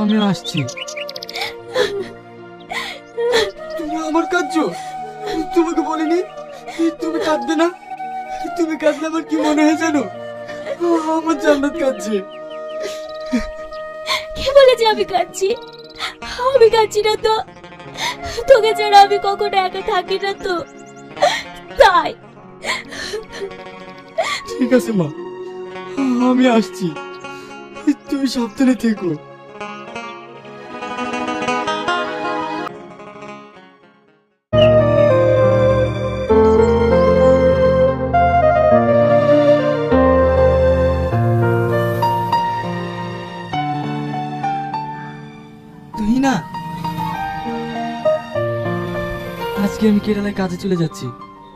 আমি আসছি। তুমি আমার কাঁদছো? তোমাকে বলিনি তুমি কাঁদবে না? তুমি কাঁদলে আমার কি মনে হয় জানো? আমার জান্নাত কাঁদছে। কে বলেছে আমি কাঁদছি? আমি কাঁদছি না তো। তোকে ছাড়া আমি কখনো একা থাকি না তো, তাই। ঠিক আছে মা, আমি আসছি। তুমি সাবধানে থেকো। তুই না, আজকে আমি কেরালায় কাজে চলে যাচ্ছি।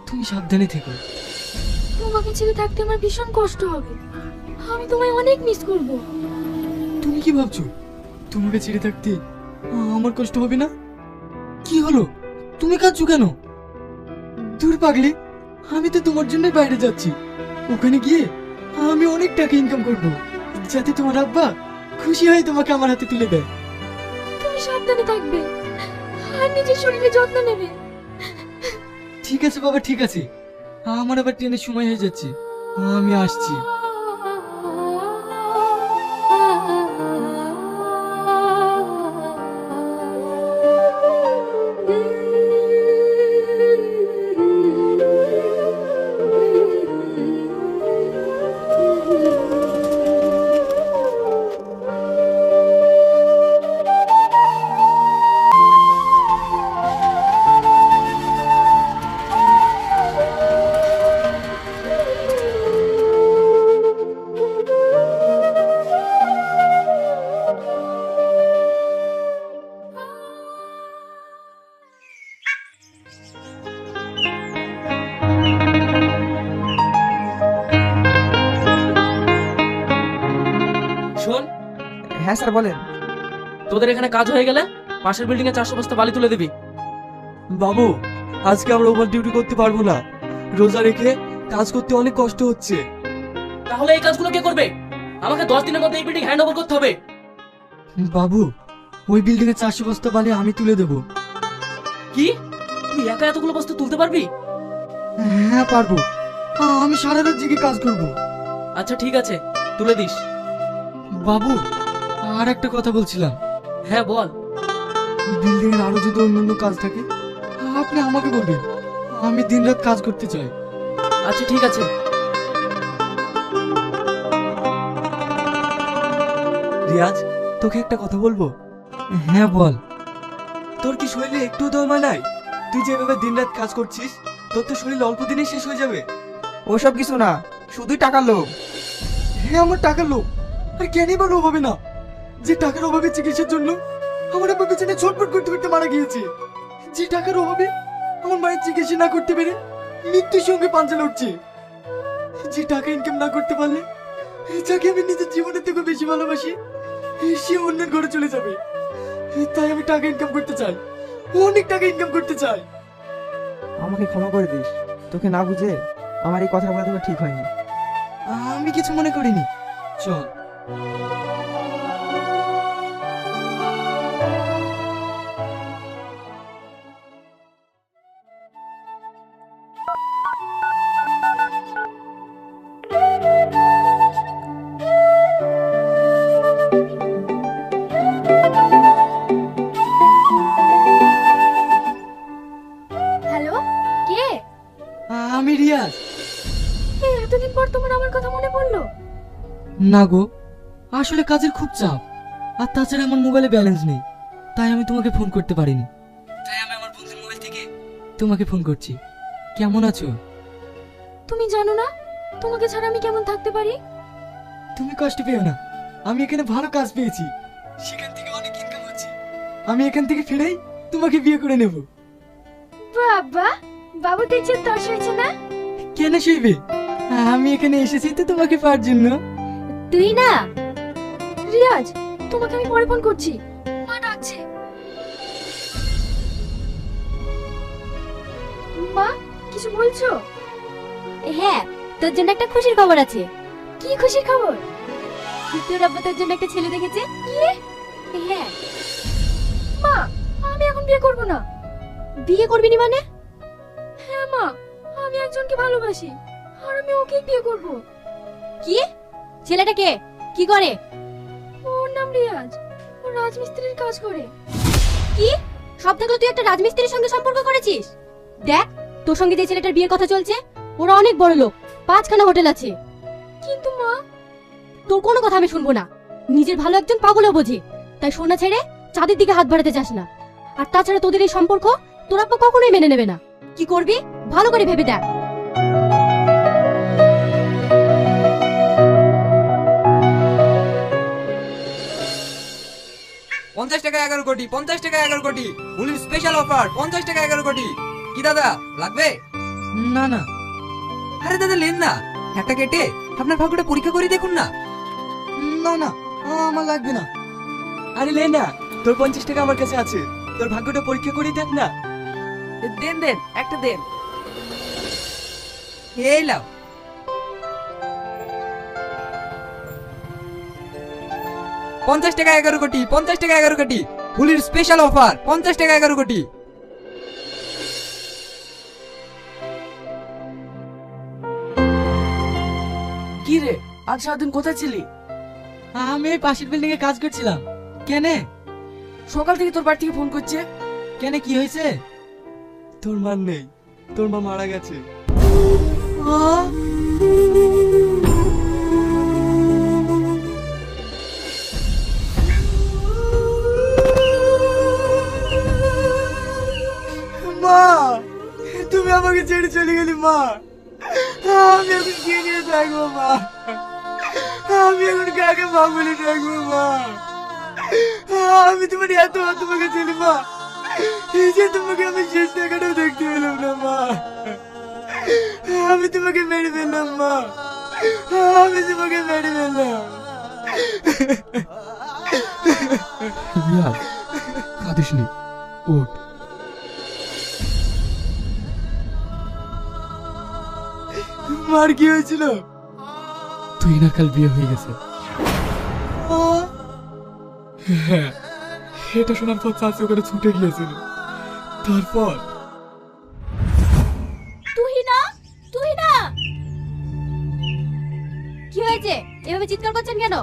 তুমি সাবধানে থেকো। তোমাকে ছেড়ে থাকতে আমার ভীষণ কষ্ট হবে। আমি তোমায় অনেক মিস করব। তুমি কি ভাবছো তোমাকে ছেড়ে থাকতে আমার কষ্ট হবে না? কি হলো, তুমি কাঁদছো কেন? দূর পাগলি, আমি তো তোমার জন্যই বাইরে যাচ্ছি। ওখানে গিয়ে আমি অনেক টাকা ইনকাম করব, যাতে তোমার আব্বা খুশি হয়ে তোমাকে আমার হাতে তুলে দেয়। তুমি সাবধানে থাকবে আর নিজের শরীরে যত্ন নেবে। ঠিক আছে বাবা, ঠিক আছে। আমার আবার ট্রেনের সময় হয়ে যাচ্ছে, আমি আসছি। শোন, হ্যাঁ স্যার বলেন। তোদের এখানে কাজ হয়ে গেলে পাশের বিল্ডিং এ 400 বস্তা বালি তুলে দিবি। বাবু, আজকে আমরা ওভার ডিউটি করতে পারবো না। রোজা রেখে কাজ করতে অনেক কষ্ট হচ্ছে। তাহলে এই কাজগুলো কে করবে? আমাকে 10 দিনের মধ্যে এই বিল্ডিং হ্যান্ড ওভার করতে হবে। বাবু, ওই বিল্ডিং এর 400 বস্তা বালি আমি তুলে দেবো। কি, তুই একা এতগুলো বস্তা তুলতে পারবি? হ্যাঁ পারবো, আমি সারা রাত জেগে কাজ করব। আচ্ছা ঠিক আছে, তুলে দিস। বাবু, আর একটা কথা বলছিলাম। হ্যাঁ বল। বিল্ডিং এর আরো যদি অন্যান্য কাজ থাকে আপনি আমাকে বলবেন, আমি দিনরাত কাজ করতে চাই। আচ্ছা ঠিক আছে। রিয়াজ, তোকে একটা কথা বলবো। হ্যাঁ বল। তোর কি শরীরে একটু দমা নাই? তুই যেভাবে দিনরাত কাজ করছিস, তোর তো শরীর অল্প দিনেই শেষ হয়ে যাবে। ওসব কিছু না, শুধুই টাকার লোভ। হ্যাঁ, আমার টাকার লোভ। আর কেনই বা লোভ হবে না? যে টাকার অভাবে চিকিৎসার জন্য আমার আব্বা পেছনে ছটফট করতে করতে মারা গিয়েছে। যে টাকার অভাবে আমার মায়ের চিকিৎসা না করতে পেরে মৃত্যুর সঙ্গে পাঞ্জা লড়ছে। যে টাকা ইনকাম না করতে পারলে, যাকে আমি নিজের জীবনের থেকে বেশি ভালোবাসি, সে অন্যের ঘরে চলে যাবে। তাই আমি টাকা ইনকাম করতে চাই, অনেক টাকা ইনকাম করতে চাই। আমাকে ক্ষমা করে দিস, তোকে না বুঝে আমার এই কথা বলা তোকে ঠিক হয়নি। আমি কিছু মনে করিনি, চল। হ্যালো, কে? আমি রিয়াজ। এতদিন পর তোমার আমার কথা মনে পড়লো? না গো, আসলে কাজের খুব চাপ, আর তাছাড়া আমার মোবাইলে ব্যালেন্স নেই, তাই আমি তোমাকে ফোন করতে পারিনি। তাই আমি আমার বন্ধুর মোবাইল থেকে তোমাকে ফোন করছি। কেমন আছো? তুমি জানো না তোমাকে ছাড়া আমি কেমন থাকতে পারি? তুমি কষ্ট পেও না, আমি এখানে ভালো কাজ পেয়েছি, সেখান থেকে অনেক ইনকাম হচ্ছে। আমি এখান থেকে ফিরেই তোমাকে বিয়ে করে নেব। বাবা, বাবু দেখছে তর্স হয়েছে না? কেন শুইবে? আমি এখানে এসেছি তো তোমাকে পাওয়ার জন্য। তুই না রিয়াজ, তোমাকে আমি পরে ফোন করছি, মা ডাকছে। মা, কিছু বলছো? হ্যাঁ, তোর জন্য একটা খুশির খবর আছে। কি খুশির খবর? তোর আব্বা তোর জন্য একটা ছেলে দেখেছে। কি? হ্যাঁ। মা, আমি এখন বিয়ে করব না। বিয়ে করবি না মানে? হ্যাঁ মা, আমি একজনকে ভালোবাসি আর আমি ওকেই বিয়ে করব। কি? ছেলেটা কে? কি করে? ওর নাম রিয়াজ। ও রাজমিস্ত্রির কাজ করে। কি? সব থাকলে তুই একটা রাজমিস্ত্রির সঙ্গে সম্পর্ক করেছিস? দেখ, তোর সঙ্গে যে ছেলেটার বিয়ের কথা চলছে ওরা অনেক বড় লোক, 5খানা হোটেল আছে। কিন্তু মা, তোর কোনো কথা আমি শুনবো না। নিজের ভালো একজন পাগলও বোঝে, তাই সোনা ছেড়ে চাঁদের দিকে হাত বাড়াতে যাস না। আর তাছাড়া তোদের এই সম্পর্ক তোর আব্বা কখনোই মেনে নেবে না। কি করবি ভালো করে ভেবে দেখ। 50 টাকা 11 কোটি, 50 টাকা 11 কোটি, হোলির স্পেশাল অফার 50 টাকা 11 কোটি। কি দাদা লাগবে? না না আরে দাদা লেন না, একটা কেটে আপনার ভাগ্যটা পরীক্ষা করে দেখুন না। না না, আমার লাগবে না। আরে লে না, তোর 50 টাকা আমার কাছে আছে, তোর ভাগ্যটা পরীক্ষা করে দেখ না। দেন দেন, একটা দেন। এই লাও। পঞ্চাশ টাকা 11 কোটি, 50 টাকা 11 কোটি, হোলির স্পেশাল অফার 50 টাকা 11 কোটি। কি রে, আজ সারাদিন কোথায় ছিলি? আমি এই পাশের বিল্ডিং এ কাজ করছিলাম। কেনে? সকাল থেকে তোর বাড়ি থেকে ফোন করছে। কেনে, কি হয়েছে? তোর মা নেই, তোর মা মারা গেছে। মা, তুমি আমাকে ছেড়ে চলে গেলি মা। আমি এখন কি নিয়ে থাকবো মা? আমি এখন কাকে মা বলে থাকবো মা? আমি তোমার এত তোমাকে ছিলি মা, এই যে তোমাকে আমি শেষ টাকাটাও দেখতে পেলাম না মা। আমি তোমাকে মেরে ফেললাম মা, আমি তোমাকে মেরে ফেললাম। কাঁদিস নি, ওঠ। মার কি হয়েছিল? তুই না কাল বিয়ে হয়ে গেছে। হ্যাঁ, এটা শোনার পর চাচি ওখানে ছুটে গিয়েছিল। তারপর তুই না, তুই না। কি হয়েছে? এভাবে চিৎকার করছেন কেন?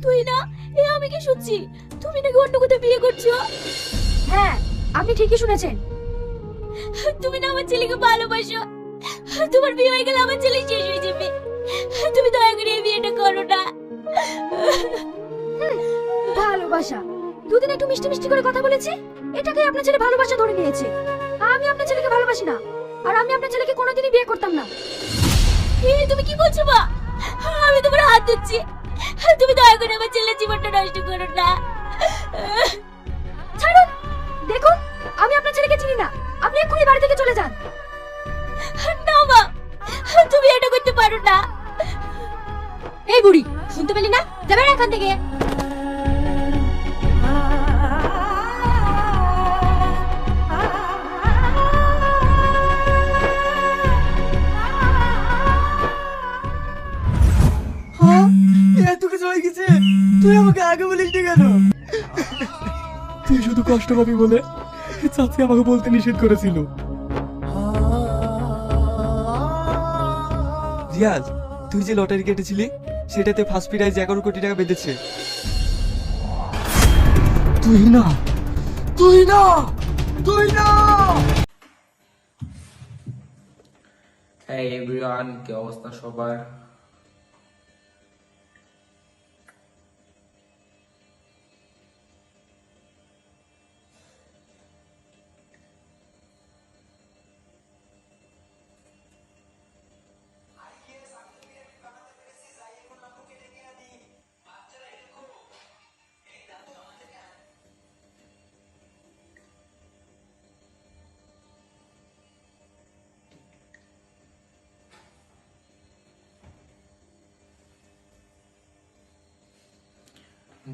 তুই না, এ আমি কি শুনছি? তুমি নাকি অন্য কোথাও বিয়ে করছো? হ্যাঁ, আপনি ঠিকই শুনেছেন। তুমি না আমার ছেলেকে ভালোবাসো। তোমার বিয়ে হয়ে গেলে আমার ছেলে শেষ হয়ে যাবে। তুমি দয়া করে এই বিয়েটা করো না। ভালোবাসা? দুদিন একটু মিষ্টি মিষ্টি করে কথা বলেছি, এটাকে আপনার ছেলে ভালোবাসা ধরে নিয়েছে। আমি আপনার ছেলেকে ভালোবাসি না, আর আমি আপনার ছেলেকে কোনোদিনই বিয়ে করতাম না। এই তুমি কি বলছো মা? আমি তোমার হাত ধরছি, তুমি দয়া করে আমার ছেলের জীবনটা নষ্ট করো না। ছাড়ুন, দেখুন আমি আপনার ছেলেকে চিনি না, আপনি এক্ষুনি বাড়ি থেকে চলে যান। না মা, তুমি এটা করতে পারো না। এই বুড়ি, শুনতে পেলি না? যাবে না এখান থেকে। এত কিছু হয়ে গেছে, তুই আমাকে আগে বলিস নি কেন? তুই শুধু কষ্ট পাবি বলে চাচি আমাকে বলতে নিষেধ করেছিল। রিয়াজ, তুই যে লটারি কেটেছিলি সেটাতে ফার্স্ট প্রাইজ 11 কোটি টাকা বেঁধেছে। তুই না, তুই না, তুই না। এই এভরিওয়ান, কি অবস্থা সবার?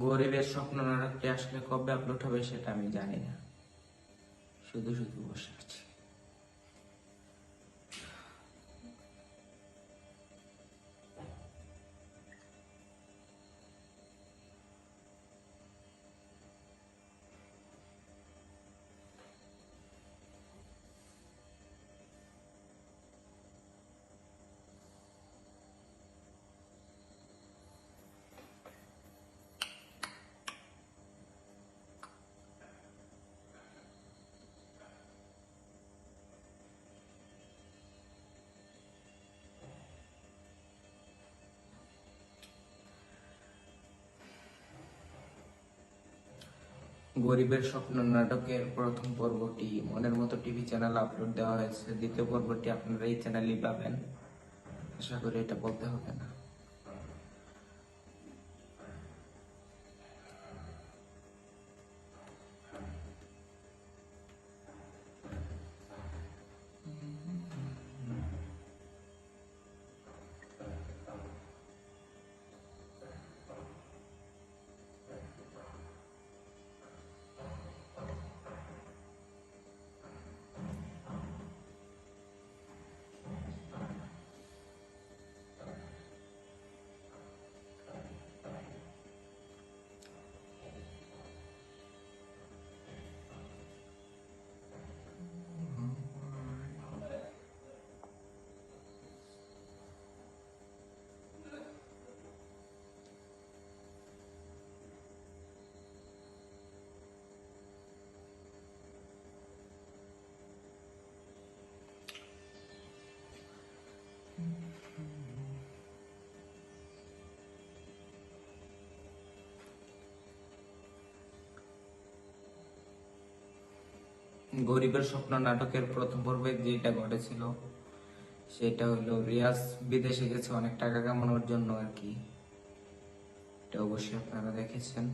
গরিবের স্বপ্ন নাটকটি আসলে কবে আপলোড হবে সেটা আমি জানি না, শুধু শুধু বসে আছি। গরিবের স্বপ্ন নাটকের প্রথম পর্বটি মনের মতো টিভি চ্যানেল আপলোড দেওয়া হয়েছে। দ্বিতীয় পর্বটি আপনারা এই চ্যানেলই পাবেন। আশা করি এটা বলতে হবে না। গরিবের স্বপ্ন নাটকের প্রথম পর্বে যেটা ঘটেছিল সেটা হলো রিয়াজ বিদেশে গেছে অনেক টাকা কামানোর জন্য আর কি। এটা অবশ্যই আপনারা দেখেছেন।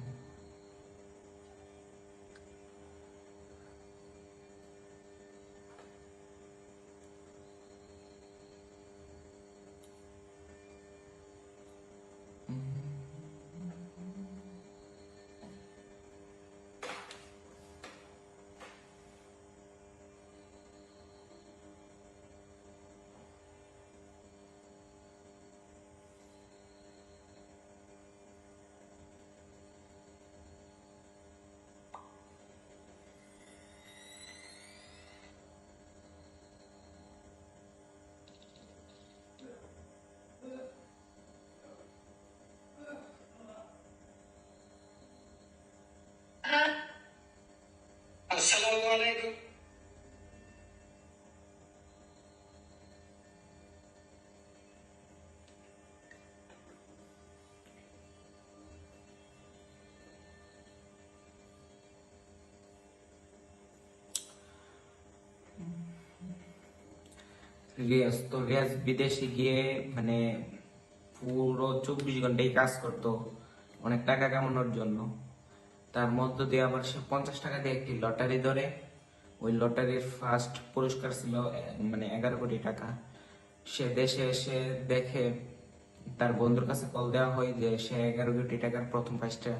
রিয়াজ বিদেশে গিয়ে মানে পুরো 24 ঘন্টাই কাজ করতো অনেক টাকা কামানোর জন্য। তার মধ্য দিয়ে আবার সে 50 টাকা দিয়ে একটি লটারি ধরে। ওই লটারির ফার্স্ট পুরস্কার ছিল মানে 11 কোটি টাকা। সে দেশে এসে দেখে তার বন্ধুর কাছে কল দেওয়া হয় যে সে 11 কোটি টাকার প্রথম প্রাইজটা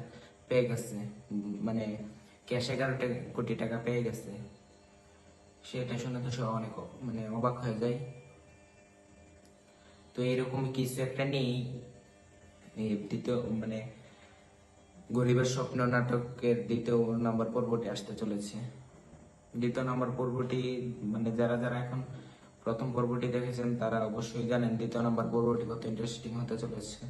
পেয়ে গেছে, মানে ক্যাশ 11 কোটি টাকা পেয়ে গেছে। সেটা শুনে তো সে অনেক মানে অবাক হয়ে যায়। তো এরকম কিছু একটা নেই দ্বিতীয় মানে গরিবের স্বপ্ন নাটকের দ্বিতীয় নাম্বার পর্বটি আসতে চলেছে। দ্বিতীয় নাম্বার পর্বটি মানে যারা যারা এখন প্রথম পর্বটি দেখেছেন তারা অবশ্যই জানেন দ্বিতীয় নাম্বার পর্বটি কত ইন্টারেস্টিং হতে চলেছে।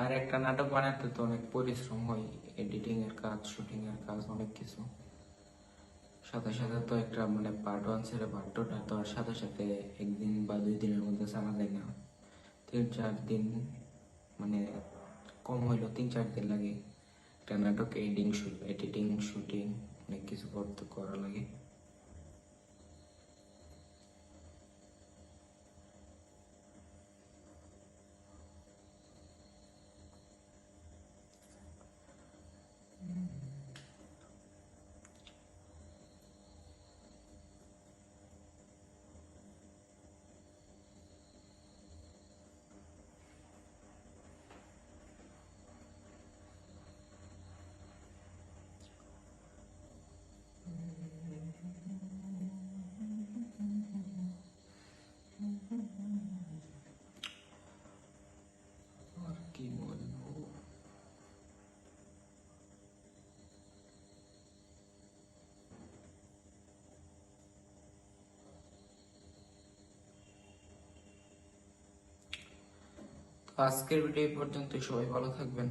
আর একটা নাটক বানাতে তো অনেক পরিশ্রম হয়, এডিটিং এর কাজ, শুটিং এর কাজ, অনেক কিছু। সাথে সাথে তো একটা মানে পার্ট 1 ছেড়ে পার্ট 2টা তো আর সাথে সাথে একদিন বা 2 দিনের মধ্যে চালা যায় না। 3-4 দিন মানে কম হইলো 3-4 দিন লাগে একটা নাটক এডিটিং শুটিং অনেক কিছু করতে করা লাগে। আজকের ভিডিও এই পর্যন্ত, সবাই ভালো থাকবেন।